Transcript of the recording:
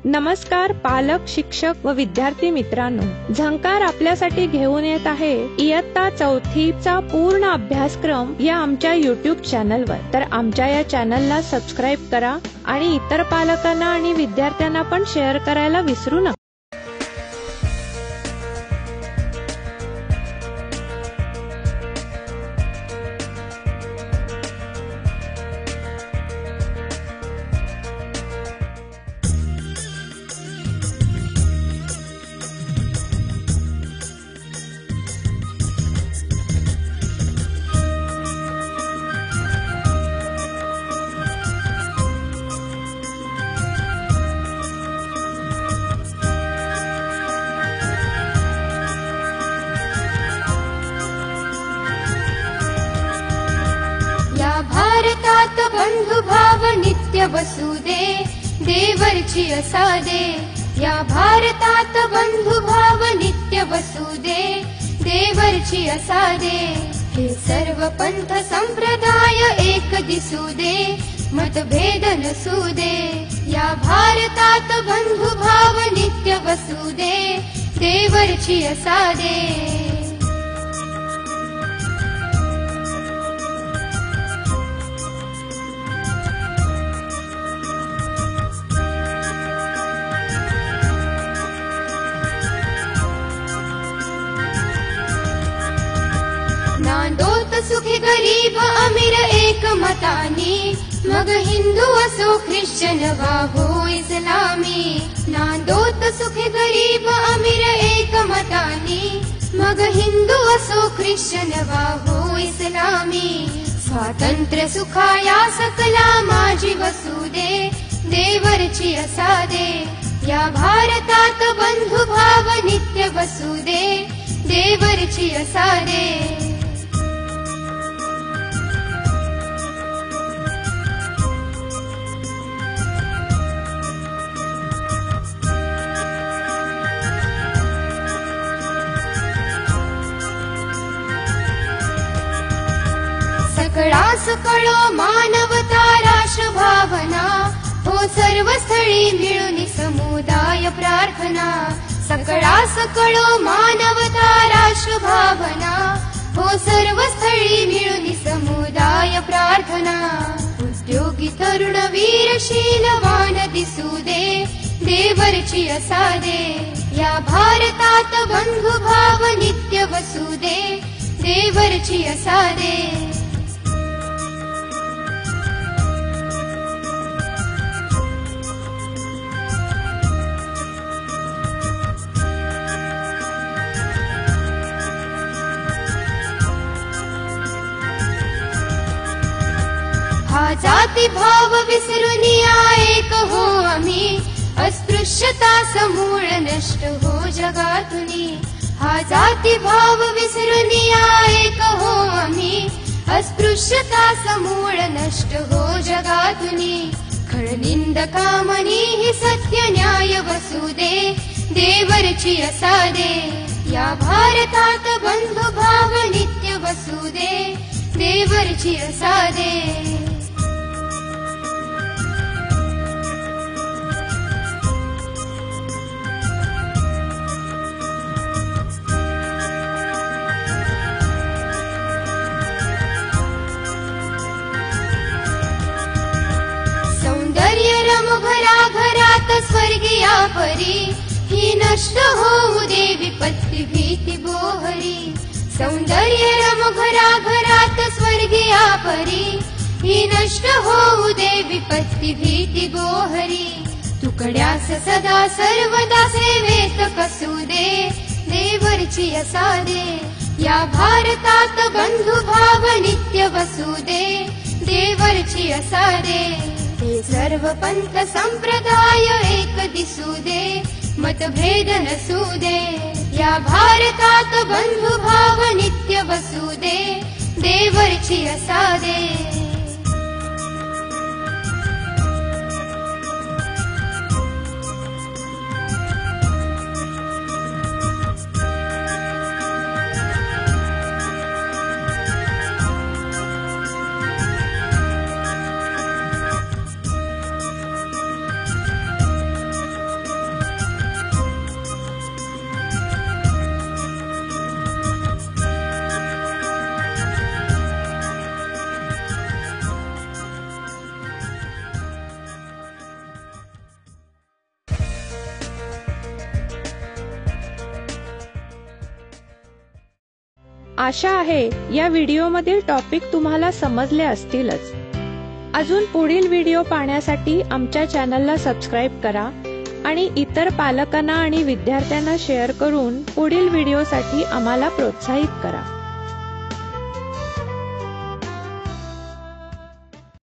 नमस्कार पालक, शिक्षक व विद्यार्थी मित्रांनो, झंकार आपल्यासाठी घेऊन येत आहे इयत्ता 4थीचा पूर्ण अभ्यासक्रम या आमच्या YouTube चॅनलवर। तर आमच्या या चॅनलला सबस्क्राईब करा आणि इतर पालकांना आणि विद्यार्थ्यांना पण शेअर करायला विसरू नका। भारतात बंधुभाव नित्य वसुदे, देवरची असादे। या भारतात बंधुभाव नित्य वसुदे, देवरची असादे। हे सर्व पंथ संप्रदाय एक दिसुदे, मतभेद नसुदे। या भारतात बंधुभाव नित्य वसुदे, देवरची असादे। नांदोत सुखी गरीब अमीर एक मतानी, मग हिंदू असो ख्रिश्चन वा हो इस्लामी। नांदोत सुखी गरीब अमीर एक मतानी, मग हिंदू असो ख्रिश्चन वा हो इस्लामी। स्वातंत्र्य सुखाया सकला माझी वसुदे, देवरची असादे। या भारतात बंधुभाव नित्य वसुदे, देवरची असादे। सकळा सकळो मानवता राष्ट्र भावना, हो सर्व स्थळी मिळून समुदाय प्रार्थना। सकळा सकळो मानवता राष्ट्र भावना, हो सर्व स्थळी मिळून समुदाय प्रार्थना। उद्योगी तरुण वीरशीलवान दिसुदे, देवरची असादे। या भारतात बंधुभाव नित्य वसुदे, देवरची असादे। हा जाती भाव विसरून या एक हो आम्ही, अस्पृश्यता समूळ नष्ट हो जगातुनी। हा जाती भाव विसरून या एक हो आम्ही, अस्पृश्यता समूळ नष्ट हो जगातुनी। खळनिंदका मनी ही सत्य न्याय वसुदे, देवरची असादे। या भारतात बंधुभाव नित्य वसुदे, देवरची असादे। घरा घरात स्वर्गीया परी, ही नष्ट होऊ दे विपत्ती भीती बोहरी। सौंदर्य रम घरा घरात स्वर्गीया परी, ही नष्ट होऊ दे विपत्ती भीती बोहरी। तुकड्यास सदा सर्वदा सेवेत कसुदे, देवरची असादे। या भारतात बंधुभाव नित्य वसुदे, देवरची असादे। हे सर्व पंथ संप्रदाय एक दिसुदे, मतभेद नसुदे। या भारतात बंधुभाव नित्य वसुदे, देवरची असादे। आशा आहे या व्हिडिओमधील टॉपिक तुम्हाला समजले असतीलच। अजून पुढील व्हिडिओ पाहण्यासाठी आमच्या चॅनलला सबस्क्राईब करा आणि इतर पालकांना आणि विद्यार्थ्यांना शेअर करून पुढील व्हिडिओसाठी आम्हाला प्रोत्साहित करा।